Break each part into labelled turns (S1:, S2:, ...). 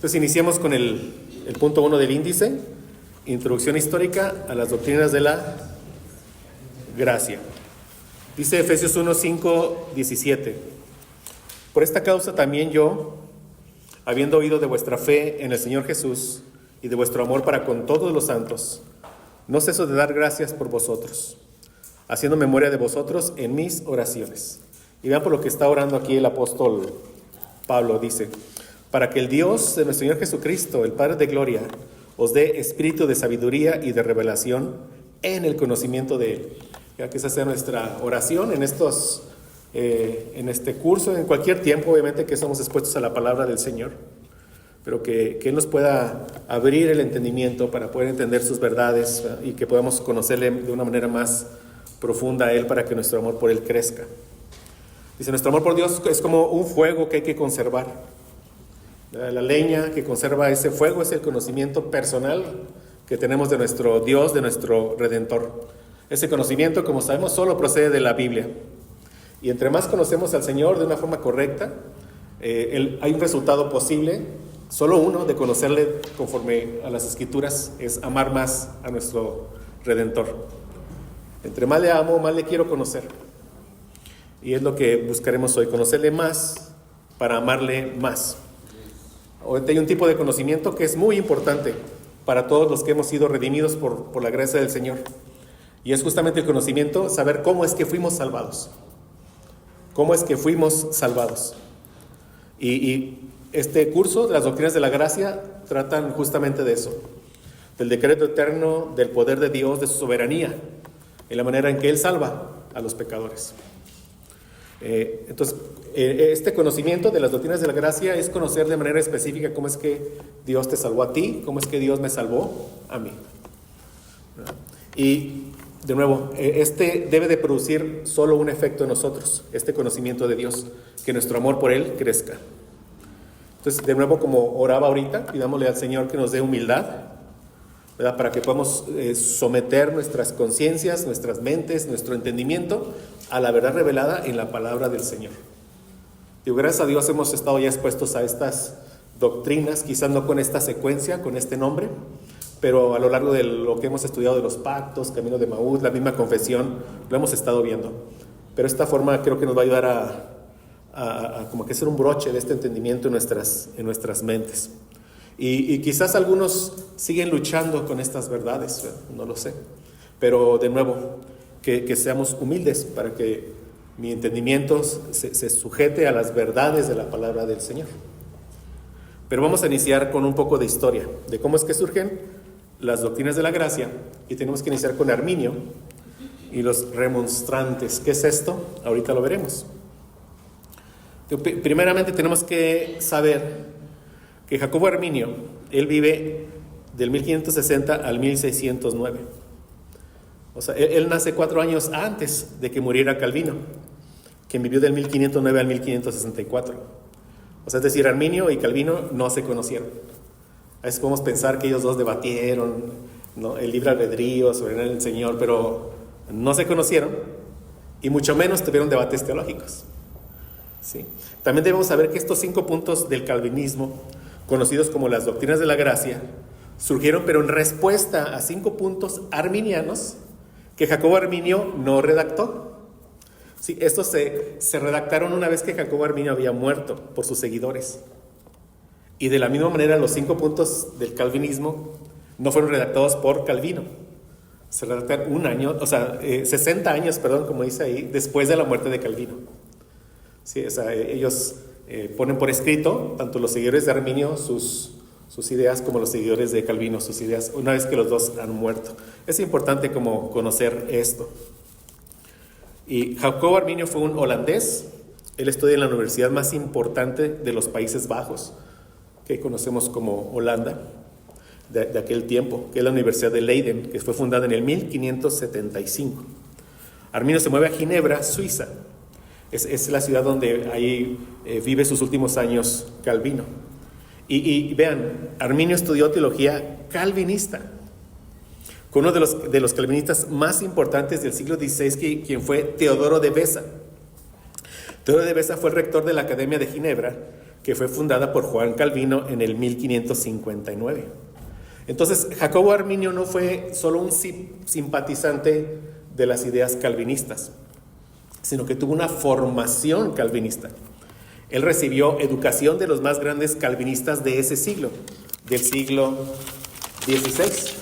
S1: Entonces iniciamos con el punto 1 del índice, introducción histórica a las doctrinas de la gracia. Dice Efesios 1, 5, 17. Por esta causa también yo, habiendo oído de vuestra fe en el Señor Jesús y de vuestro amor para con todos los santos, no ceso de dar gracias por vosotros, haciendo memoria de vosotros en mis oraciones. Y vean por lo que está orando aquí el apóstol Pablo, dice: para que el Dios de nuestro Señor Jesucristo, el Padre de gloria, os dé espíritu de sabiduría y de revelación en el conocimiento de Él. Ya que esa sea nuestra oración en este curso, en cualquier tiempo, obviamente, que somos expuestos a la palabra del Señor, pero que Él nos pueda abrir el entendimiento para poder entender sus verdades, ¿verdad? Y que podamos conocerle de una manera más profunda a Él para que nuestro amor por Él crezca. Dice, nuestro amor por Dios es como un fuego que hay que conservar. La leña que conserva ese fuego es el conocimiento personal que tenemos de nuestro Dios, de nuestro Redentor. Ese conocimiento, como sabemos, solo procede de la Biblia. Y entre más conocemos al Señor de una forma correcta, hay un resultado posible, solo uno, de conocerle conforme a las Escrituras, es amar más a nuestro Redentor. Entre más le amo, más le quiero conocer. Y es lo que buscaremos hoy, conocerle más para amarle más. Hoy hay un tipo de conocimiento que es muy importante para todos los que hemos sido redimidos por la gracia del Señor. Y es justamente el conocimiento, saber cómo es que fuimos salvados. ¿Cómo es que fuimos salvados? Y este curso, las doctrinas de la gracia, tratan justamente de eso. Del decreto eterno, del poder de Dios, de su soberanía, en la manera en que Él salva a los pecadores. Entonces, este conocimiento de las doctrinas de la gracia es conocer de manera específica cómo es que Dios te salvó a ti, cómo es que Dios me salvó a mí. Y, de nuevo, este debe de producir solo un efecto en nosotros, este conocimiento de Dios, que nuestro amor por Él crezca. Entonces, de nuevo, como oraba ahorita, pidámosle al Señor que nos dé humildad, ¿verdad? Para que podamos someter nuestras conciencias, nuestras mentes, nuestro entendimiento a la verdad revelada en la palabra del Señor. Digo, gracias a Dios hemos estado ya expuestos a estas doctrinas, quizás no con esta secuencia, con este nombre, pero a lo largo de lo que hemos estudiado de los pactos, Camino de Emaús, la misma confesión, lo hemos estado viendo. Pero esta forma creo que nos va a ayudar a como que ser un broche de este entendimiento en nuestras mentes. Y quizás algunos siguen luchando con estas verdades, no lo sé. Pero de nuevo, que seamos humildes para que mi entendimiento se sujete a las verdades de la palabra del Señor. Pero vamos a iniciar con un poco de historia, de cómo es que surgen las doctrinas de la gracia, y tenemos que iniciar con Arminio y los remonstrantes. ¿Qué es esto? Ahorita lo veremos. Primeramente tenemos que saber que Jacobo Arminio, él vive del 1560 al 1609. O sea, él nace 4 años antes de que muriera Calvino, quien vivió del 1509 al 1564. O sea, es decir, Arminio y Calvino no se conocieron. A veces podemos pensar que ellos dos debatieron, ¿no?, el libre albedrío, soberanía del Señor, pero no se conocieron y mucho menos tuvieron debates teológicos. ¿Sí? También debemos saber que estos 5 puntos del calvinismo, conocidos como las doctrinas de la gracia, surgieron pero en respuesta a 5 puntos arminianos que Jacobo Arminio no redactó. Sí, estos se redactaron una vez que Jacobo Arminio había muerto por sus seguidores. Y de la misma manera, los 5 puntos del calvinismo no fueron redactados por Calvino. Se redactaron 60 años, como dice ahí, después de la muerte de Calvino. Sí, o sea, ellos ponen por escrito, tanto los seguidores de Arminio, sus ideas, como los seguidores de Calvino, sus ideas, una vez que los dos han muerto. Es importante como conocer esto. Y Jacobo Arminio fue un holandés. Él estudia en la universidad más importante de los Países Bajos, que conocemos como Holanda, de aquel tiempo, que es la Universidad de Leiden, que fue fundada en el 1575. Arminio se mueve a Ginebra, Suiza. Es la ciudad donde ahí vive sus últimos años Calvino. Y vean, Arminio estudió teología calvinista, con uno de los calvinistas más importantes del siglo XVI, quien fue Teodoro de Beza. Teodoro de Beza fue el rector de la Academia de Ginebra, que fue fundada por Juan Calvino en el 1559. Entonces, Jacobo Arminio no fue solo un simpatizante de las ideas calvinistas, sino que tuvo una formación calvinista. Él recibió educación de los más grandes calvinistas de ese siglo, del siglo XVI.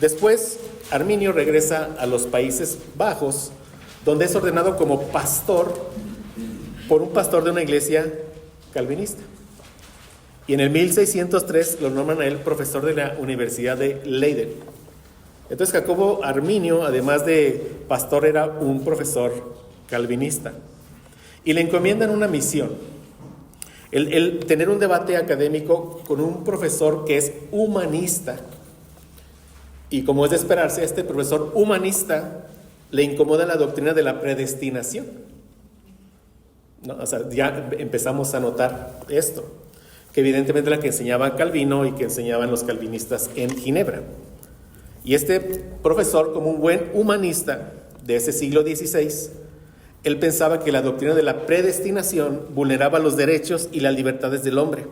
S1: Después, Arminio regresa a los Países Bajos, donde es ordenado como pastor por un pastor de una iglesia calvinista. Y en el 1603 lo nombran a él profesor de la Universidad de Leiden. Entonces Jacobo Arminio, además de pastor, era un profesor calvinista. Y le encomiendan una misión, el tener un debate académico con un profesor que es humanista. Y como es de esperarse, a este profesor humanista le incomoda la doctrina de la predestinación. ¿No? O sea, ya empezamos a notar esto, que evidentemente la que enseñaba Calvino y que enseñaban los calvinistas en Ginebra. Y este profesor, como un buen humanista de ese siglo XVI, él pensaba que la doctrina de la predestinación vulneraba los derechos y las libertades del hombre.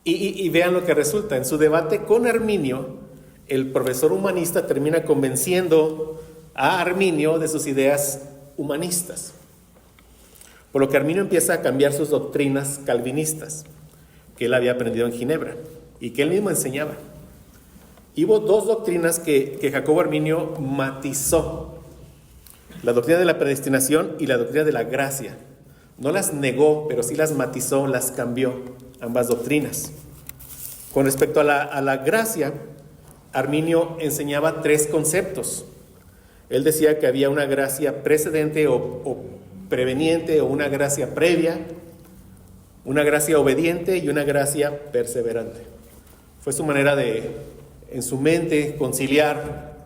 S1: Y vean lo que resulta. En su debate con Arminio, el profesor humanista termina convenciendo a Arminio de sus ideas humanistas. Por lo que Arminio empieza a cambiar sus doctrinas calvinistas, que él había aprendido en Ginebra y que él mismo enseñaba. Y hubo dos doctrinas que Jacobo Arminio matizó: la doctrina de la predestinación y la doctrina de la gracia. No las negó, pero sí las matizó, las cambió, ambas doctrinas. Con respecto a la gracia, Arminio enseñaba tres conceptos. Él decía que había una gracia precedente o preveniente, o una gracia previa, una gracia obediente y una gracia perseverante. Fue su manera de, en su mente, conciliar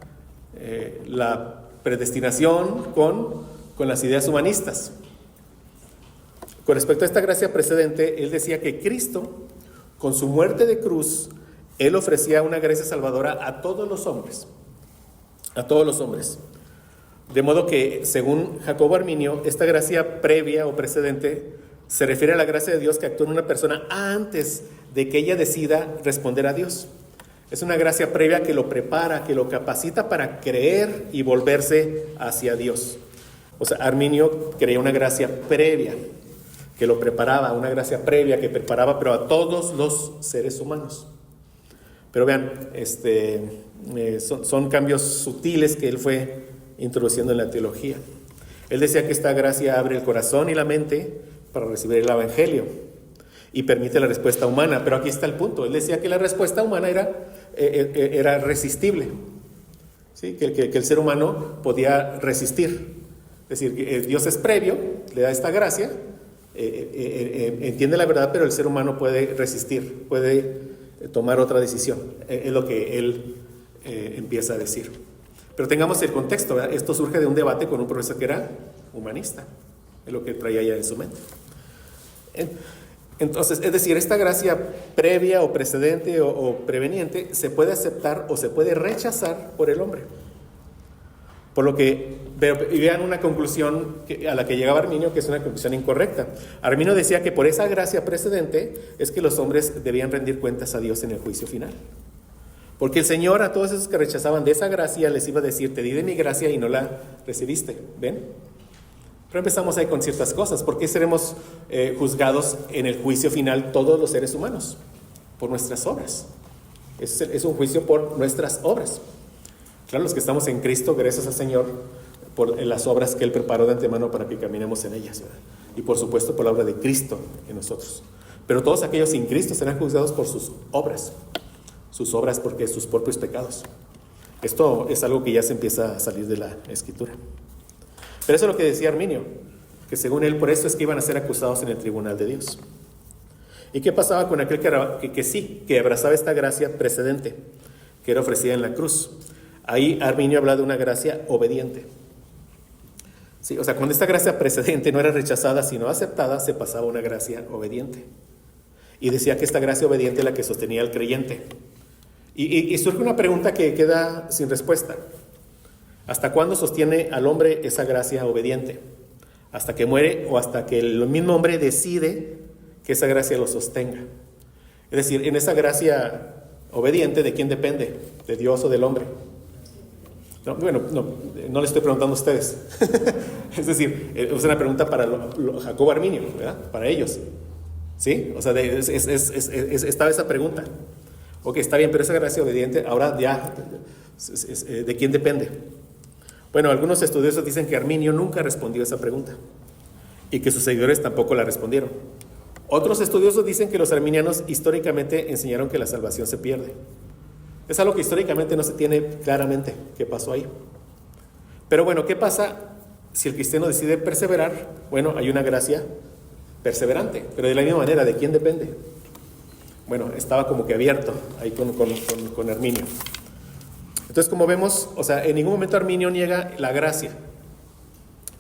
S1: la predestinación con las ideas humanistas. Con respecto a esta gracia precedente, él decía que Cristo, con su muerte de cruz, él ofrecía una gracia salvadora a todos los hombres. A todos los hombres. De modo que, según Jacobo Arminio, esta gracia previa o precedente se refiere a la gracia de Dios que actúa en una persona antes de que ella decida responder a Dios. Es una gracia previa que lo prepara, que lo capacita para creer y volverse hacia Dios. O sea, Arminio creía una gracia previa que lo preparaba, una gracia previa que preparaba, pero a todos los seres humanos. Pero vean, son cambios sutiles que él fue introduciendo en la teología. Él decía que esta gracia abre el corazón y la mente para recibir el evangelio y permite la respuesta humana, pero aquí está el punto. Él decía que la respuesta humana era resistible, ¿sí? que el ser humano podía resistir. Es decir, que Dios es previo, le da esta gracia, entiende la verdad, pero el ser humano puede resistir, puede tomar otra decisión. Es lo que él empieza a decir. Pero tengamos el contexto, ¿verdad? Esto surge de un debate con un profesor que era humanista, es lo que traía ya en su mente. Entonces, es decir, esta gracia previa o precedente o preveniente se puede aceptar o se puede rechazar por el hombre. Por lo que, y vean una conclusión a la que llegaba Arminio, que es una conclusión incorrecta. Arminio decía que por esa gracia precedente es que los hombres debían rendir cuentas a Dios en el juicio final. Porque el Señor a todos esos que rechazaban de esa gracia les iba a decir: te di de mi gracia y no la recibiste. ¿Ven? Pero empezamos ahí con ciertas cosas. ¿Por qué seremos juzgados en el juicio final todos los seres humanos? Por nuestras obras. Es un juicio por nuestras obras. Claro, los que estamos en Cristo, gracias al Señor por las obras que Él preparó de antemano para que caminemos en ellas, ¿verdad? Y por supuesto por la obra de Cristo en nosotros. Pero todos aquellos sin Cristo serán juzgados por sus obras. Sus obras porque sus propios pecados. Esto es algo que ya se empieza a salir de la Escritura. Pero eso es lo que decía Arminio, que según él por eso es que iban a ser acusados en el tribunal de Dios. ¿Y qué pasaba con aquel que abrazaba esta gracia precedente que era ofrecida en la cruz? Ahí Arminio habla de una gracia obediente. Sí, o sea, cuando esta gracia precedente no era rechazada sino aceptada, se pasaba a una gracia obediente. Y decía que esta gracia obediente es la que sostenía al creyente. Y surge una pregunta que queda sin respuesta. ¿Hasta cuándo sostiene al hombre esa gracia obediente? ¿Hasta que muere o hasta que el mismo hombre decide que esa gracia lo sostenga. Es decir, en esa gracia obediente, ¿de quién depende? ¿De Dios o del hombre? No, bueno, no le estoy preguntando a ustedes. Es decir, es una pregunta para Jacobo Arminio, ¿verdad? Para ellos. ¿Sí? O sea, estaba esa pregunta. Ok, está bien, pero esa gracia obediente, ahora ya, ¿de quién depende? Bueno, algunos estudiosos dicen que Arminio nunca respondió esa pregunta y que sus seguidores tampoco la respondieron. Otros estudiosos dicen que los arminianos históricamente enseñaron que la salvación se pierde. Es algo que históricamente no se tiene claramente qué pasó ahí. Pero bueno, ¿qué pasa si el cristiano decide perseverar? Bueno, hay una gracia perseverante, pero de la misma manera, ¿de quién depende? Bueno, estaba como que abierto ahí con Arminio. Entonces, como vemos, o sea, en ningún momento Arminio niega la gracia,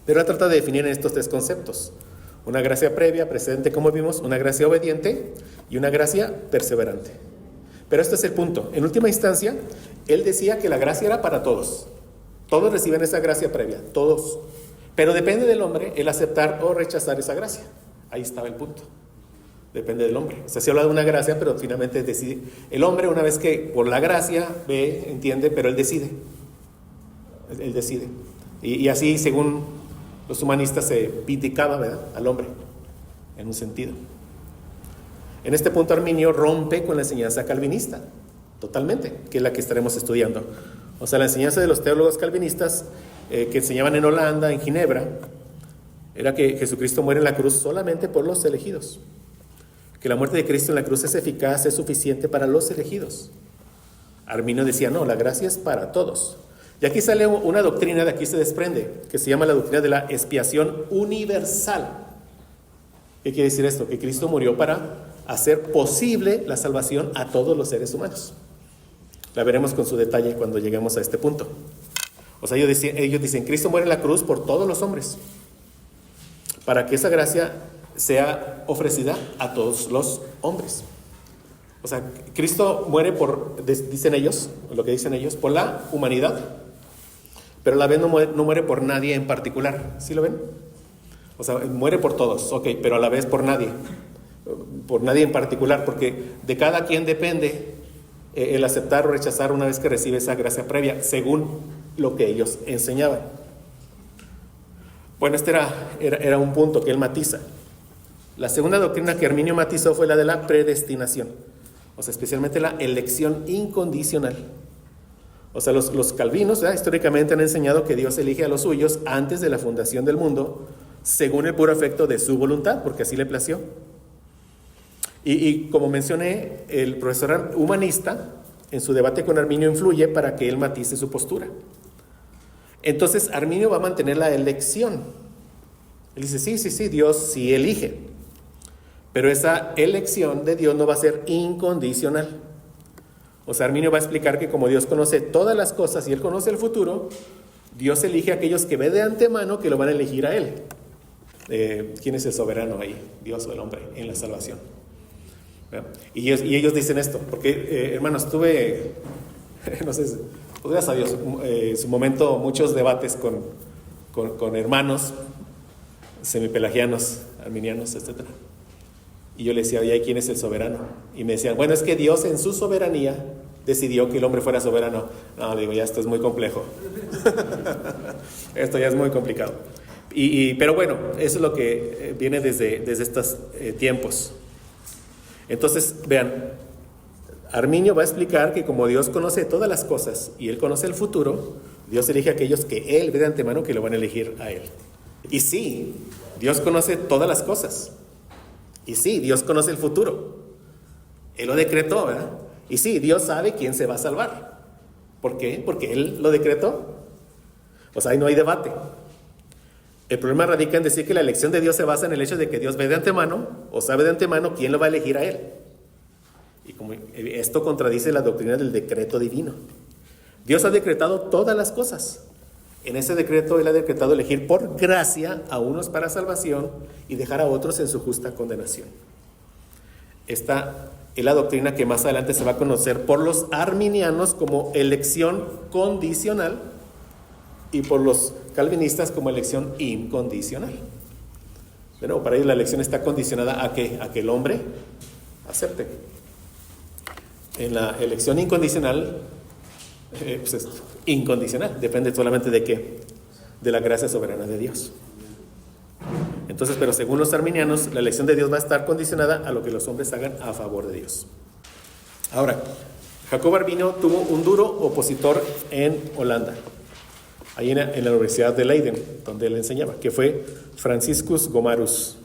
S1: pero él trata de definir en estos tres conceptos: una gracia previa, precedente, como vimos, una gracia obediente y una gracia perseverante. Pero este es el punto. En última instancia, él decía que la gracia era para todos. Todos reciben esa gracia previa, todos. Pero depende del hombre el aceptar o rechazar esa gracia. Ahí estaba el punto. Depende del hombre. O sea, se habla de una gracia, pero finalmente decide. El hombre, una vez que por la gracia ve, entiende, pero él decide. Él decide. Y así, según los humanistas, se vindicaba, ¿verdad?, al hombre, en un sentido. En este punto Arminio rompe con la enseñanza calvinista, totalmente, que es la que estaremos estudiando. O sea, la enseñanza de los teólogos calvinistas que enseñaban en Holanda, en Ginebra, era que Jesucristo muere en la cruz solamente por los elegidos. Que la muerte de Cristo en la cruz es eficaz, es suficiente para los elegidos. Arminio decía, no, la gracia es para todos. Y aquí sale una doctrina, de aquí se desprende, que se llama la doctrina de la expiación universal. ¿Qué quiere decir esto? Que Cristo murió para hacer posible la salvación a todos los seres humanos. La veremos con su detalle cuando lleguemos a este punto. O sea, ellos dicen, Cristo muere en la cruz por todos los hombres, para que esa gracia sea ofrecida a todos los hombres. O sea, Cristo muere dicen ellos, lo que dicen ellos, por la humanidad, pero a la vez no muere por nadie en particular. ¿Sí lo ven? O sea, muere por todos, ok, pero a la vez por nadie en particular, porque de cada quien depende el aceptar o rechazar una vez que recibe esa gracia previa, según lo que ellos enseñaban. Bueno, este era un punto que él matiza. La segunda doctrina que Arminio matizó fue la de la predestinación, o sea, especialmente la elección incondicional. O sea, los calvinos, ¿verdad?, históricamente han enseñado que Dios elige a los suyos antes de la fundación del mundo, según el puro efecto de su voluntad, porque así le plació. Y como mencioné, el profesor humanista, en su debate con Arminio, influye para que él matice su postura. Entonces, Arminio va a mantener la elección. Él dice, sí, Dios sí elige. Pero esa elección de Dios no va a ser incondicional. O sea, Arminio va a explicar que como Dios conoce todas las cosas y Él conoce el futuro, Dios elige a aquellos que ve de antemano que lo van a elegir a Él. ¿Quién es el soberano ahí? Dios o el hombre en la salvación. Y ellos dicen esto, porque hermanos, tuve, no sé, pues gracias a Dios, en su momento muchos debates con hermanos semipelagianos, arminianos, etc. Y yo le decía, oye, ¿quién es el soberano? Y me decían, bueno, es que Dios en su soberanía decidió que el hombre fuera soberano. No, digo, ya esto es muy complejo. Esto ya es muy complicado. Pero bueno, eso es lo que viene desde estos tiempos. Entonces, vean, Arminio va a explicar que como Dios conoce todas las cosas y Él conoce el futuro, Dios elige a aquellos que Él ve de antemano que lo van a elegir a Él. Y sí, Dios conoce todas las cosas. Y sí, Dios conoce el futuro. Él lo decretó, ¿verdad? Y sí, Dios sabe quién se va a salvar. ¿Por qué? Porque Él lo decretó. O sea, ahí no hay debate. El problema radica en decir que la elección de Dios se basa en el hecho de que Dios ve de antemano o sabe de antemano quién lo va a elegir a Él. Y como esto contradice la doctrina del decreto divino. Dios ha decretado todas las cosas. En ese decreto Él ha decretado elegir por gracia a unos para salvación y dejar a otros en su justa condenación. Esta es la doctrina que más adelante se va a conocer por los arminianos como elección condicional y por los calvinistas como elección incondicional. Pero para ellos la elección está condicionada a que el hombre acepte. En la elección incondicional, pues es incondicional, depende solamente de qué, de la gracia soberana de Dios. Entonces, pero según los arminianos, la elección de Dios va a estar condicionada a lo que los hombres hagan a favor de Dios. Ahora, Jacobo Arminio tuvo un duro opositor en Holanda, ahí en la Universidad de Leiden, donde él enseñaba, que fue Franciscus Gomarus.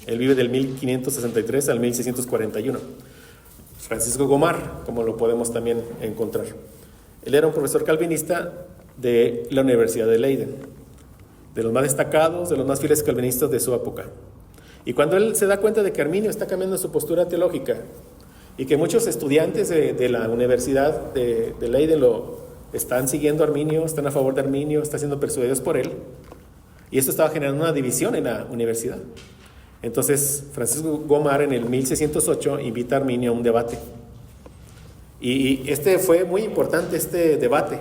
S1: Él vive del 1563 al 1641. Francisco Gomar, como lo podemos también encontrar. Él era un profesor calvinista de la Universidad de Leiden, de los más destacados, de los más fieles calvinistas de su época. Y cuando él se da cuenta de que Arminio está cambiando su postura teológica y que muchos estudiantes de la Universidad de Leiden lo están siguiendo a Arminio, están a favor de Arminio, están siendo persuadidos por él, y esto estaba generando una división en la universidad. Entonces, Francisco Gomar en el 1608 invita a Arminio a un debate. Y este fue muy importante, este debate,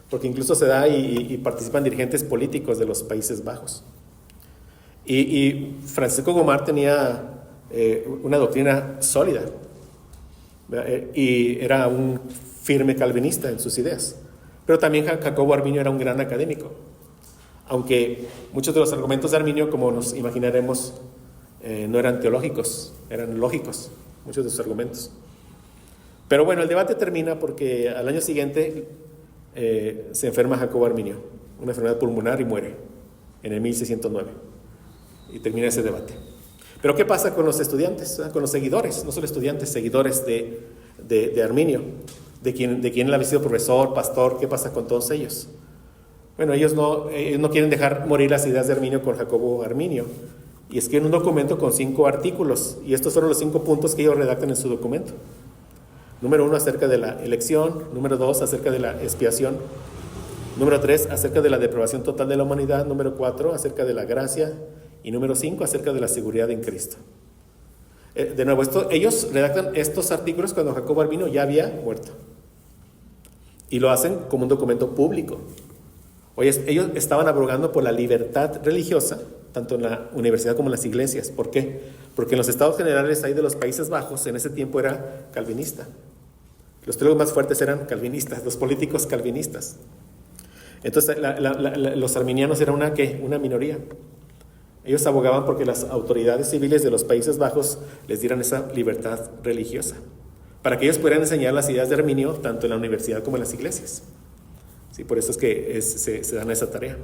S1: porque incluso se da y participan dirigentes políticos de los Países Bajos. Y Francisco Gomar tenía una doctrina sólida, y era un firme calvinista en sus ideas. Pero también Jacobo Arminio era un gran académico, aunque muchos de los argumentos de Arminio, como nos imaginaremos, no eran teológicos, eran lógicos, muchos de sus argumentos. Pero bueno, el debate termina porque al año siguiente se enferma Jacobo Arminio, una enfermedad pulmonar, y muere en el 1609. Y termina ese debate. Pero ¿qué pasa con los estudiantes, con los seguidores? No solo estudiantes, seguidores de Arminio, de quien él había sido profesor, pastor. ¿Qué pasa con todos ellos? Bueno, ellos no quieren dejar morir las ideas de Arminio con Jacobo Arminio, y escriben un documento con 5 artículos, y estos fueron los 5 puntos que ellos redactan en su documento. Número 1, acerca de la elección. Número 2, acerca de la expiación. Número 3, acerca de la depravación total de la humanidad. Número 4, acerca de la gracia. Y número 5, acerca de la seguridad en Cristo. De nuevo, ellos redactan estos artículos cuando Jacobo Arminio ya había muerto, y lo hacen como un documento público. Ellos estaban abrogando por la libertad religiosa, tanto en la universidad como en las iglesias. ¿Por qué? Porque en los estados generales ahí de los Países Bajos, en ese tiempo era calvinista. Los teólogos más fuertes eran calvinistas, los políticos calvinistas. Entonces los arminianos eran una minoría. Ellos abogaban porque las autoridades civiles de los Países Bajos les dieran esa libertad religiosa, para que ellos pudieran enseñar las ideas de Arminio tanto en la universidad como en las iglesias. Sí, por eso es que se dan esa tarea.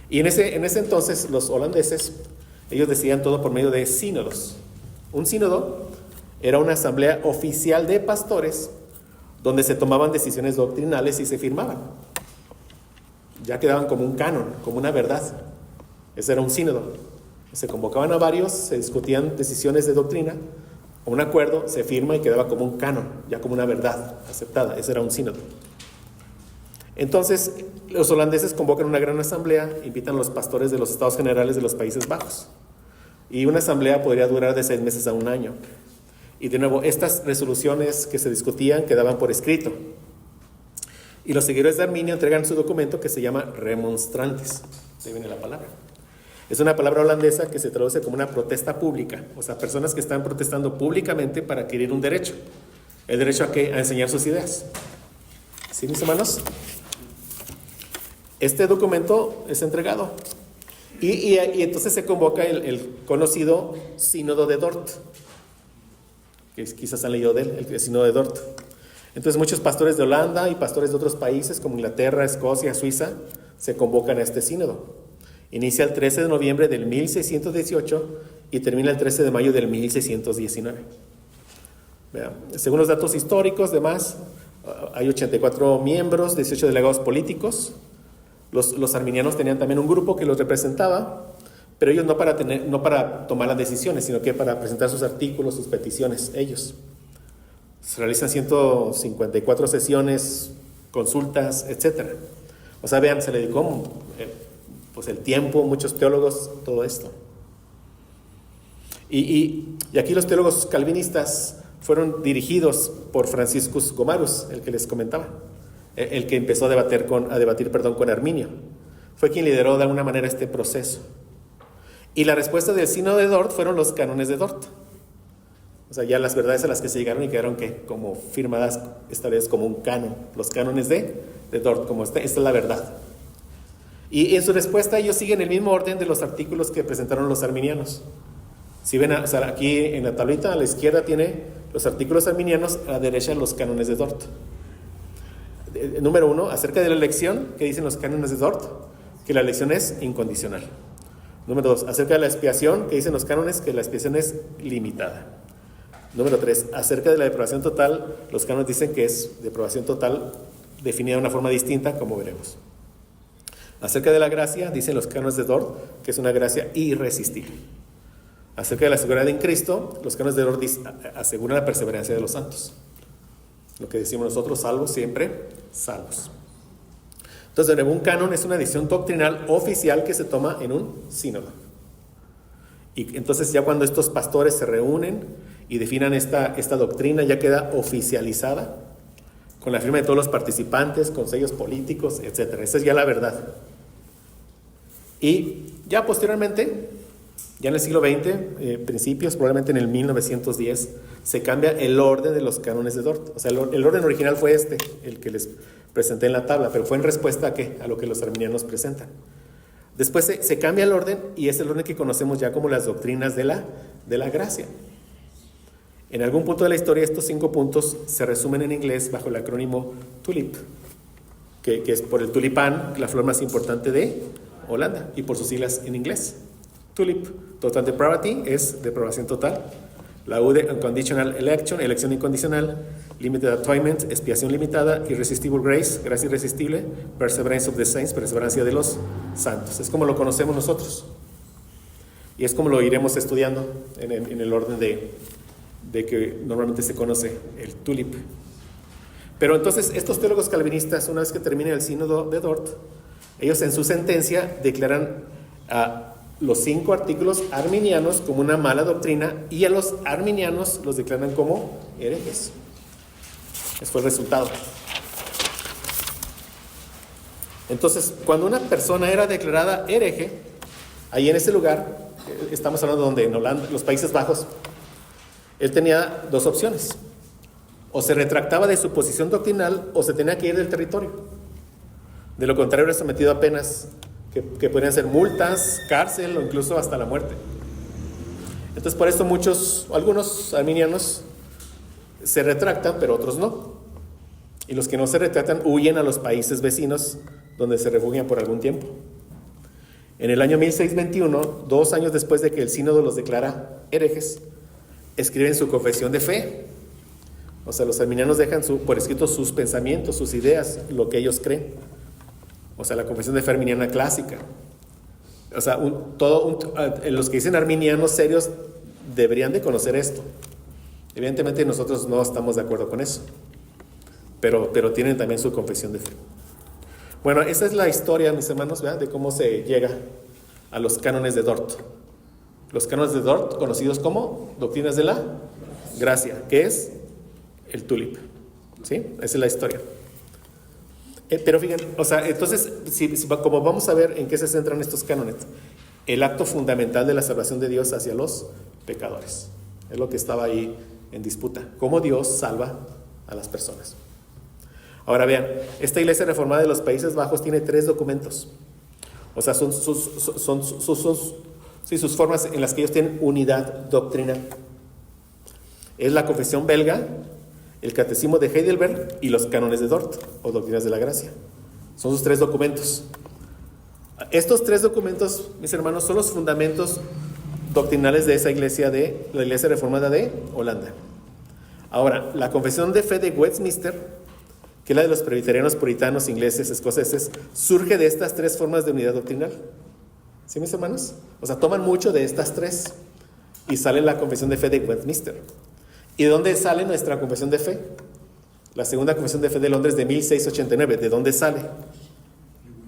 S1: Y en ese entonces los holandeses, ellos decidían todo por medio de sínodos. Un sínodo era una asamblea oficial de pastores donde se tomaban decisiones doctrinales y se firmaban. Ya quedaban como un canon, como una verdad. Ese era un sínodo. Se convocaban a varios, se discutían decisiones de doctrina, un acuerdo, se firma y quedaba como un canon, ya como una verdad aceptada. Ese era un sínodo. Entonces, los holandeses convocan una gran asamblea, invitan a los pastores de los estados generales de los Países Bajos. Y una asamblea podría durar de 6 meses a 1 año. Y de nuevo, estas resoluciones que se discutían quedaban por escrito. Y los seguidores de Arminio entregan su documento que se llama Remonstrantes. Ahí viene la palabra. Es una palabra holandesa que se traduce como una protesta pública. O sea, personas que están protestando públicamente para adquirir un derecho. ¿El derecho a qué? A enseñar sus ideas. ¿Sí, mis hermanos? Este documento es entregado. Y entonces se convoca el conocido Sínodo de Dort, que quizás han leído de él, el Sínodo de Dort. Entonces muchos pastores de Holanda y pastores de otros países como Inglaterra, Escocia, Suiza se convocan a este sínodo. Inicia el 13 de noviembre del 1618 y termina el 13 de mayo del 1619. Vean, según los datos históricos, demás, hay 84 miembros, 18 delegados políticos. Los arminianos tenían también un grupo que los representaba, pero ellos no para tomar las decisiones, sino que para presentar sus artículos, sus peticiones, ellos. Se realizan 154 sesiones, consultas, etc. O sea, vean, se le dedicó pues el tiempo, muchos teólogos, todo esto. Y aquí los teólogos calvinistas fueron dirigidos por Franciscus Gomarus, el que les comentaba, el que empezó a debatir con Arminio. Fue quien lideró de alguna manera este proceso. Y la respuesta del sínodo de Dort fueron los cánones de Dort. O sea, ya las verdades a las que se llegaron y quedaron como firmadas esta vez como un canon. Los cánones de Dort, como esta es la verdad. Y en su respuesta ellos siguen el mismo orden de los artículos que presentaron los arminianos. Si ven, o sea, aquí en la tablita a la izquierda tiene los artículos arminianos, a la derecha los cánones de Dort. Número 1, acerca de la elección, ¿qué dicen los cánones de Dort? Que la elección es incondicional. Número 2, acerca de la expiación, ¿qué dicen los cánones? Que la expiación es limitada. Número 3, acerca de la depravación total, los cánones dicen que es depravación total definida de una forma distinta, como veremos. Acerca de la gracia, dicen los cánones de Dort, que es una gracia irresistible. Acerca de la seguridad en Cristo, los cánones de Dort aseguran la perseverancia de los santos. Lo que decimos nosotros, salvos, siempre salvos. Entonces, de nuevo, un canon es una decisión doctrinal oficial que se toma en un sínodo. Y entonces ya cuando estos pastores se reúnen y definan esta doctrina, ya queda oficializada con la firma de todos los participantes, con sellos políticos, etc. Esa es ya la verdad. Y ya posteriormente, ya en el siglo XX, principios, probablemente en el 1910, se cambia el orden de los cánones de Dort. O sea, el orden original fue el que les presenté en la tabla, pero fue en respuesta a lo que los arminianos presentan. Después se cambia el orden y es el orden que conocemos ya como las doctrinas de la gracia. En algún punto de la historia estos 5 puntos se resumen en inglés bajo el acrónimo TULIP, que es por el tulipán, la flor más importante de Holanda, y por sus siglas en inglés. TULIP, Total Depravity, es depravación total. La U de Unconditional Election, elección incondicional. Limited Atonement, expiación limitada. Irresistible Grace, gracia irresistible. Perseverance of the Saints, perseverancia de los santos. Es como lo conocemos nosotros. Y es como lo iremos estudiando en el orden de que normalmente se conoce el TULIP. Pero entonces estos teólogos calvinistas, una vez que termine el sínodo de Dort, ellos en su sentencia declaran a los 5 artículos arminianos como una mala doctrina y a los arminianos los declaran como herejes. Ese fue el resultado. Entonces, cuando una persona era declarada hereje, ahí en ese lugar, estamos hablando donde en Holanda, los Países Bajos, él tenía 2 opciones. O se retractaba de su posición doctrinal o se tenía que ir del territorio. De lo contrario, era sometido a penas que podrían ser multas, cárcel o incluso hasta la muerte. Entonces, por eso algunos arminianos se retractan, pero otros no. Y los que no se retractan huyen a los países vecinos, donde se refugian por algún tiempo. En el año 1621, 2 años después de que el sínodo los declara herejes, escriben su confesión de fe. O sea, los arminianos dejan por escrito sus pensamientos, sus ideas, lo que ellos creen. O sea, la confesión de fe arminiana clásica. O sea, los que dicen arminianos serios deberían de conocer esto. Evidentemente nosotros no estamos de acuerdo con eso. Pero tienen también su confesión de fe. Bueno, esa es la historia, mis hermanos, ¿verdad?, de cómo se llega a los cánones de Dort. Los cánones de Dort, conocidos como doctrinas de la gracia, que es el TULIP. ¿Sí? Esa es la historia. Pero fíjense, o sea, entonces, como vamos a ver en qué se centran estos cánones, el acto fundamental de la salvación de Dios hacia los pecadores. Es lo que estaba ahí en disputa. Cómo Dios salva a las personas. Ahora vean, esta iglesia reformada de los Países Bajos tiene 3 documentos. O sea, son sus formas en las que ellos tienen unidad doctrinal. Es la confesión belga, el catecismo de Heidelberg y los cánones de Dort, o doctrinas de la gracia. Son sus 3 documentos. Estos 3 documentos, mis hermanos, son los fundamentos doctrinales de esa iglesia, de la iglesia reformada de Holanda. Ahora, la confesión de fe de Westminster, que es la de los presbiterianos puritanos ingleses, escoceses, surge de estas 3 formas de unidad doctrinal. ¿Sí, mis hermanos? O sea, toman mucho de estas 3 y sale la confesión de fe de Westminster. ¿Y de dónde sale nuestra confesión de fe? La segunda confesión de fe de Londres de 1689. ¿De dónde sale?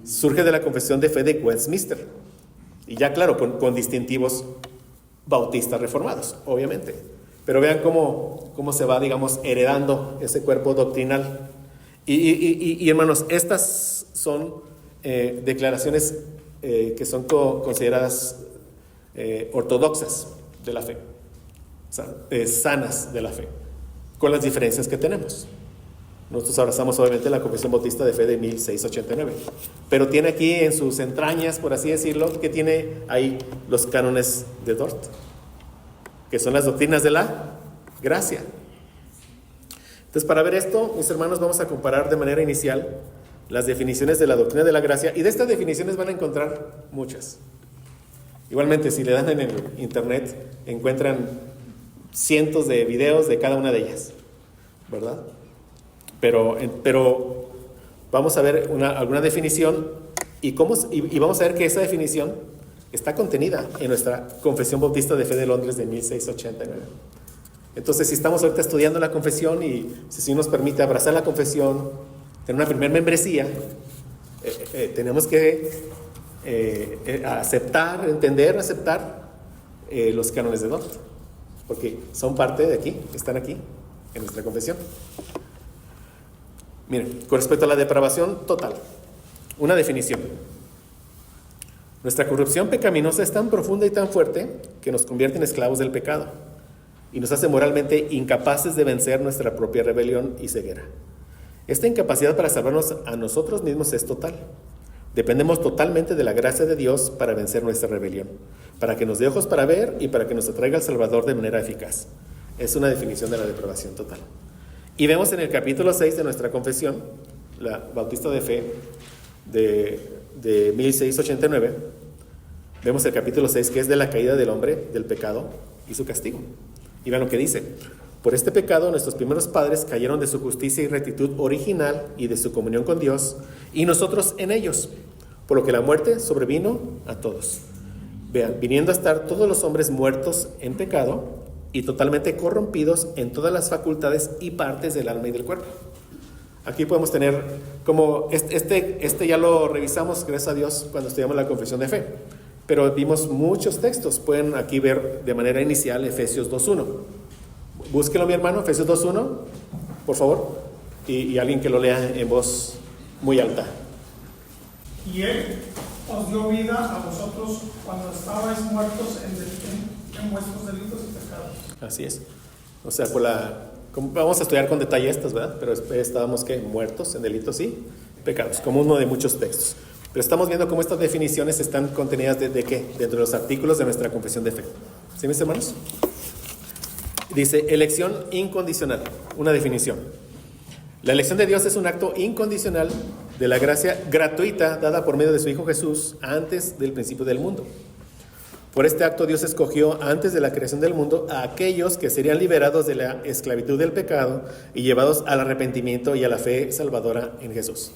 S1: Surge de la confesión de fe de Westminster. Y ya claro, con distintivos bautistas reformados, obviamente. Pero vean cómo se va, digamos, heredando ese cuerpo doctrinal. Y hermanos, estas son declaraciones que son consideradas ortodoxas de la fe, sanas de la fe, con las diferencias que tenemos. Nosotros abrazamos obviamente la Confesión Bautista de Fe de 1689, pero tiene aquí en sus entrañas, por así decirlo, que tiene ahí los cánones de Dort, que son las doctrinas de la gracia. Entonces, para ver esto, mis hermanos, vamos a comparar de manera inicial las definiciones de la doctrina de la gracia, y de estas definiciones van a encontrar muchas. Igualmente, si le dan en el internet, encuentran cientos de videos de cada una de ellas, ¿verdad? Pero vamos a ver alguna definición y vamos a ver que esa definición está contenida en nuestra Confesión Bautista de Fe de Londres de 1689. Entonces, si estamos ahorita estudiando la confesión y si nos permite abrazar la confesión, tener una primera membresía, tenemos que aceptar los cánones de Dort, porque son parte de aquí, están aquí en nuestra confesión. Miren, con respecto a la depravación total, una definición. Nuestra corrupción pecaminosa es tan profunda y tan fuerte que nos convierte en esclavos del pecado y nos hace moralmente incapaces de vencer nuestra propia rebelión y ceguera. Esta incapacidad para salvarnos a nosotros mismos es total. Dependemos totalmente de la gracia de Dios para vencer nuestra rebelión, para que nos dé ojos para ver y para que nos atraiga al Salvador de manera eficaz. Es una definición de la depravación total. Y vemos en el capítulo 6 de nuestra confesión, la Bautista de Fe de 1689, vemos el capítulo 6 que es de la caída del hombre, del pecado y su castigo. Y vean lo que dice: por este pecado nuestros primeros padres cayeron de su justicia y rectitud original y de su comunión con Dios, y nosotros en ellos, por lo que la muerte sobrevino a todos. Vean, viniendo a estar todos los hombres muertos en pecado y totalmente corrompidos en todas las facultades y partes del alma y del cuerpo. Aquí podemos tener como este ya lo revisamos, gracias a Dios, cuando estudiamos la confesión de fe, pero vimos muchos textos. Pueden aquí ver de manera inicial Efesios 2.1. Búsquenlo, mi hermano, Efesios 2.1, por favor, y alguien que lo lea en voz muy alta.
S2: Y Él os dio vida a vosotros cuando estabais muertos en vuestros delitos y pecados.
S1: Así es. O sea, vamos a estudiar con detalle estas, ¿verdad? Pero estábamos muertos en delitos y pecados, como uno de muchos textos. Pero estamos viendo cómo estas definiciones están contenidas ¿de qué? Dentro de los artículos de nuestra confesión de fe. ¿Sí, mis hermanos? Dice, elección incondicional, una definición. La elección de Dios es un acto incondicional de la gracia gratuita dada por medio de su Hijo Jesús antes del principio del mundo. Por este acto Dios escogió antes de la creación del mundo a aquellos que serían liberados de la esclavitud del pecado y llevados al arrepentimiento y a la fe salvadora en Jesús.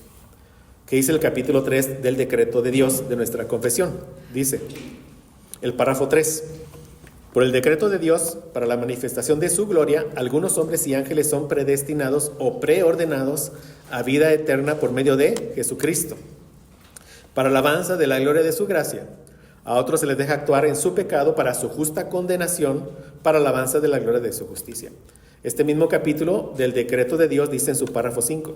S1: ¿Qué dice el capítulo 3 del decreto de Dios de nuestra confesión? Dice, el párrafo 3. Por el decreto de Dios, para la manifestación de su gloria, algunos hombres y ángeles son predestinados o preordenados a vida eterna por medio de Jesucristo, para alabanza de la gloria de su gracia. A otros se les deja actuar en su pecado para su justa condenación, para alabanza de la gloria de su justicia. Este mismo capítulo del decreto de Dios dice en su párrafo 5,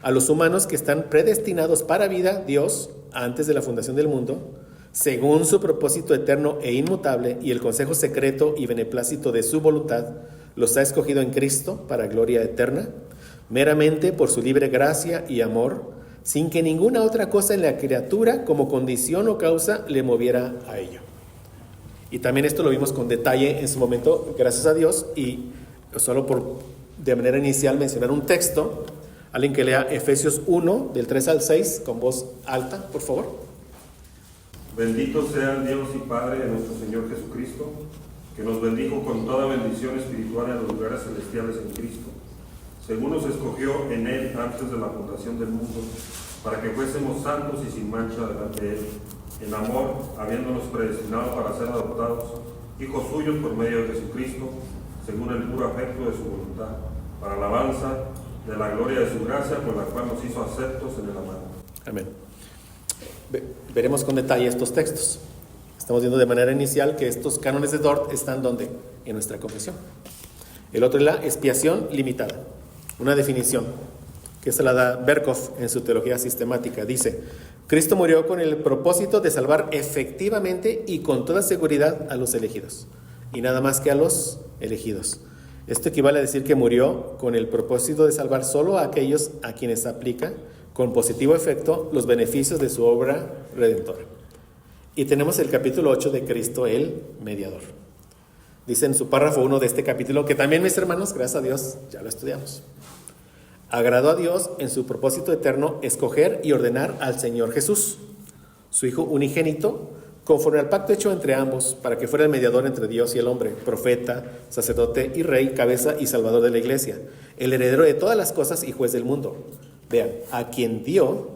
S1: a los humanos que están predestinados para vida, Dios, antes de la fundación del mundo, según su propósito eterno e inmutable y el consejo secreto y beneplácito de su voluntad, los ha escogido en Cristo para gloria eterna, meramente por su libre gracia y amor, sin que ninguna otra cosa en la criatura como condición o causa le moviera a ello. Y también esto lo vimos con detalle en su momento, gracias a Dios, y solo por de manera inicial mencionar un texto, alguien que lea Efesios 1, del 3 al 6, con voz alta, por favor.
S3: Bendito sea el Dios y Padre de nuestro Señor Jesucristo, que nos bendijo con toda bendición espiritual en los lugares celestiales en Cristo, según nos escogió en Él antes de la fundación del mundo, para que fuésemos santos y sin mancha delante de Él, en amor, habiéndonos predestinado para ser adoptados, hijos suyos por medio de Jesucristo, según el puro afecto de su voluntad, para alabanza de la gloria de su gracia, por la cual nos hizo aceptos en el amado.
S1: Amén. Veremos con detalle estos textos. Estamos viendo de manera inicial que estos cánones de Dort están ¿dónde? En nuestra confesión. El otro es la expiación limitada, una definición que se la da Berkhof en su teología sistemática. Dice, Cristo murió con el propósito de salvar efectivamente y con toda seguridad a los elegidos, y nada más que a los elegidos. Esto equivale a decir que murió con el propósito de salvar solo a aquellos a quienes aplica con positivo efecto los beneficios de su obra redentora. Y tenemos el capítulo 8 de Cristo el mediador. Dice en su párrafo 1 de este capítulo, que también, mis hermanos, gracias a Dios, ya lo estudiamos. Agradó a Dios en su propósito eterno escoger y ordenar al Señor Jesús, su Hijo unigénito, conforme al pacto hecho entre ambos, para que fuera el mediador entre Dios y el hombre, profeta, sacerdote y rey, cabeza y salvador de la iglesia, el heredero de todas las cosas y juez del mundo. Vean, a quien dio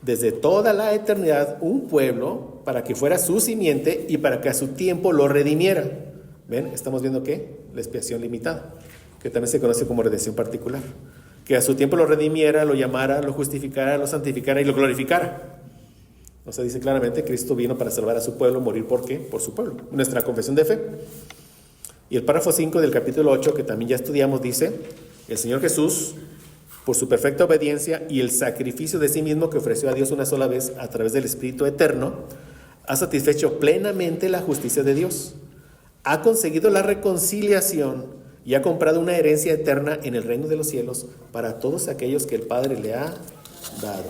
S1: desde toda la eternidad un pueblo para que fuera su simiente y para que a su tiempo lo redimiera. ¿Ven? Estamos viendo ¿qué? La expiación limitada, que también se conoce como redención particular. Que a su tiempo lo redimiera, lo llamara, lo justificara, lo santificara y lo glorificara. O sea, dice claramente, Cristo vino para salvar a su pueblo, morir ¿por qué? Por su pueblo. Nuestra confesión de fe. Y el párrafo 5 del capítulo 8, que también ya estudiamos, dice, el Señor Jesús, por su perfecta obediencia y el sacrificio de sí mismo que ofreció a Dios una sola vez a través del Espíritu Eterno, ha satisfecho plenamente la justicia de Dios. Ha conseguido la reconciliación y ha comprado una herencia eterna en el reino de los cielos para todos aquellos que el Padre le ha dado.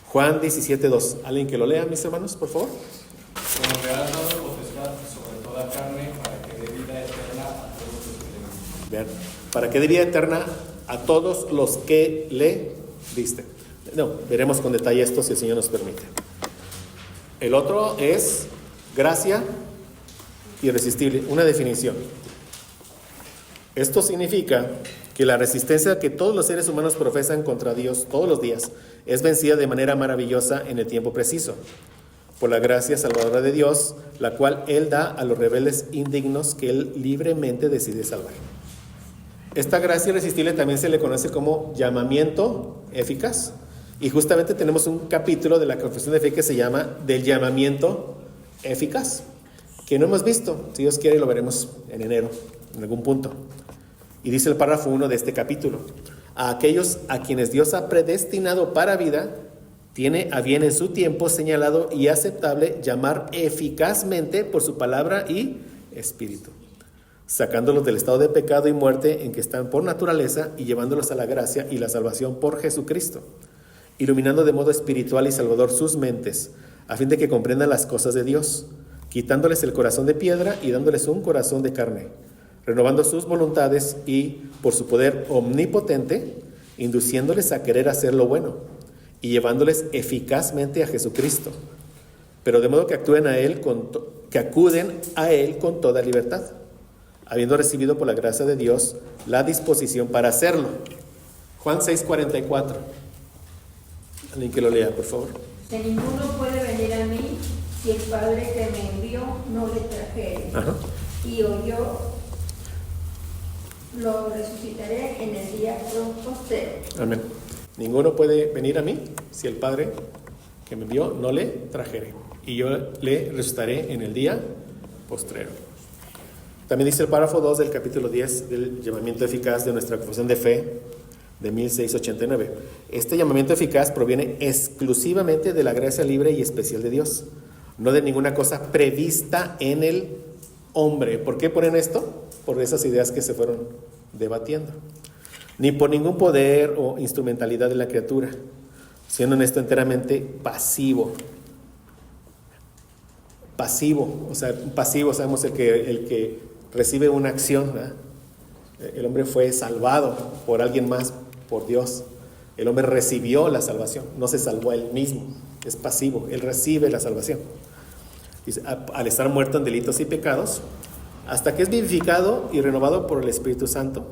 S1: Juan 17:2. ¿Alguien que lo lea, mis hermanos, por favor?
S4: Como le has dado potestad sobre toda carne, para que dé vida eterna a todos los que le diste.
S1: Vean, para que dé vida eterna a todos los que le diste. No, veremos con detalle esto si el Señor nos permite. El otro es gracia irresistible, una definición. Esto significa que la resistencia que todos los seres humanos profesan contra Dios todos los días es vencida de manera maravillosa en el tiempo preciso, por la gracia salvadora de Dios, la cual Él da a los rebeldes indignos que Él libremente decide salvar. Esta gracia irresistible también se le conoce como llamamiento eficaz, y justamente tenemos un capítulo de la confesión de fe que se llama del llamamiento eficaz, que no hemos visto. Si Dios quiere lo veremos en enero, en algún punto. Y dice el párrafo 1 de este capítulo: a aquellos a quienes Dios ha predestinado para vida, tiene a bien en su tiempo señalado y aceptable llamar eficazmente por su palabra y espíritu, sacándolos del estado de pecado y muerte en que están por naturaleza y llevándolos a la gracia y la salvación por Jesucristo, iluminando de modo espiritual y salvador sus mentes, a fin de que comprendan las cosas de Dios, quitándoles el corazón de piedra y dándoles un corazón de carne, renovando sus voluntades y, por su poder omnipotente, induciéndoles a querer hacer lo bueno y llevándoles eficazmente a Jesucristo, pero de modo que acuden a Él que acuden a Él con toda libertad, habiendo recibido por la gracia de Dios la disposición para hacerlo. Juan 6:44. Alguien que lo lea, por favor.
S5: Que ninguno puede venir a mí si el Padre que me envió no le trajere.
S1: Ajá.
S5: Y yo lo resucitaré en el día postero.
S1: Amén. Ninguno puede venir a mí si el Padre que me envió no le trajere, y yo le resucitaré en el día postrero. También dice el párrafo 2 del capítulo 10 del llamamiento eficaz de nuestra confesión de fe de 1689. Este llamamiento eficaz proviene exclusivamente de la gracia libre y especial de Dios, no de ninguna cosa prevista en el hombre. ¿Por qué ponen esto? Por esas ideas que se fueron debatiendo. Ni por ningún poder o instrumentalidad de la criatura, siendo en esto enteramente pasivo. Pasivo, o sea, pasivo, sabemos el que recibe una acción, ¿verdad? El hombre fue salvado por alguien más, por Dios. El hombre recibió la salvación, no se salvó a él mismo, es pasivo, él recibe la salvación. Dice, al estar muerto en delitos y pecados, hasta que es vivificado y renovado por el Espíritu Santo,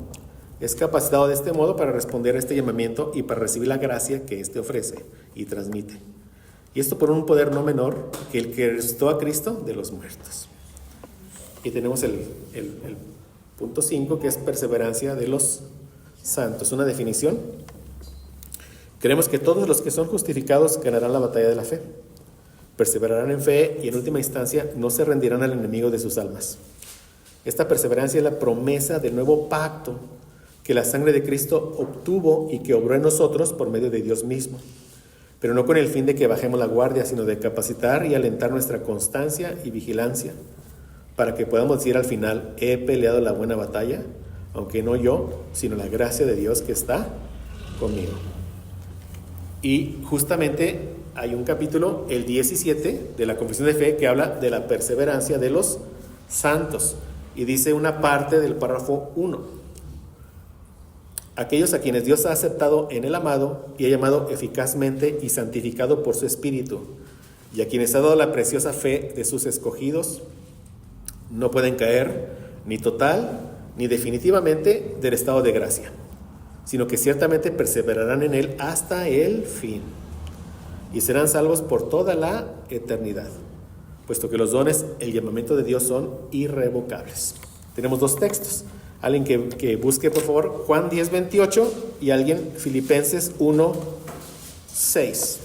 S1: es capacitado de este modo para responder a este llamamiento y para recibir la gracia que éste ofrece y transmite. Y esto por un poder no menor que el que resucitó a Cristo de los muertos. Y tenemos el punto 5, que es perseverancia de los santos. Una definición. Creemos que todos los que son justificados ganarán la batalla de la fe, perseverarán en fe y en última instancia no se rendirán al enemigo de sus almas. Esta perseverancia es la promesa del nuevo pacto que la sangre de Cristo obtuvo y que obró en nosotros por medio de Dios mismo. pero no con el fin de que bajemos la guardia, sino de capacitar y alentar nuestra constancia y vigilancia, para que podamos decir al final: he peleado la buena batalla, aunque no yo, sino la gracia de Dios que está conmigo. Y justamente hay un capítulo, el 17 de la Confesión de Fe, que habla de la perseverancia de los santos, y dice una parte del párrafo 1: aquellos a quienes Dios ha aceptado en el amado y ha llamado eficazmente y santificado por su Espíritu, y a quienes ha dado la preciosa fe de sus escogidos, no pueden caer ni total ni definitivamente del estado de gracia, sino que ciertamente perseverarán en él hasta el fin, y serán salvos por toda la eternidad, puesto que los dones, el llamamiento de Dios son irrevocables. Tenemos dos textos. Alguien que busque, por favor, Juan 10:28, y alguien Filipenses 1:6.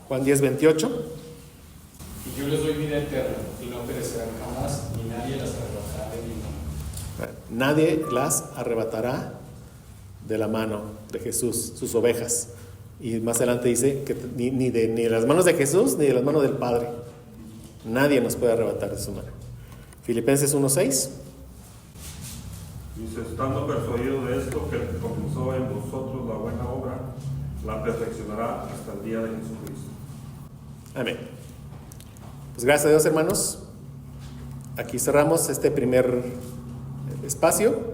S1: Juan 10:28.
S4: Y yo les doy vida eterna, y no perecerán jamás, ni nadie las arrebatará de mi mano.
S1: Nadie las arrebatará de la mano de Jesús, sus ovejas. Y más adelante dice que ni de las manos de Jesús, ni de las manos del Padre. Nadie nos puede arrebatar de su mano. Filipenses 1:6.
S3: Dice: estando persuadido de esto, que el que comenzó en vosotros la buena obra, la perfeccionará hasta el día de Jesucristo.
S1: Amén. Pues gracias a Dios, hermanos. Aquí cerramos este primer espacio.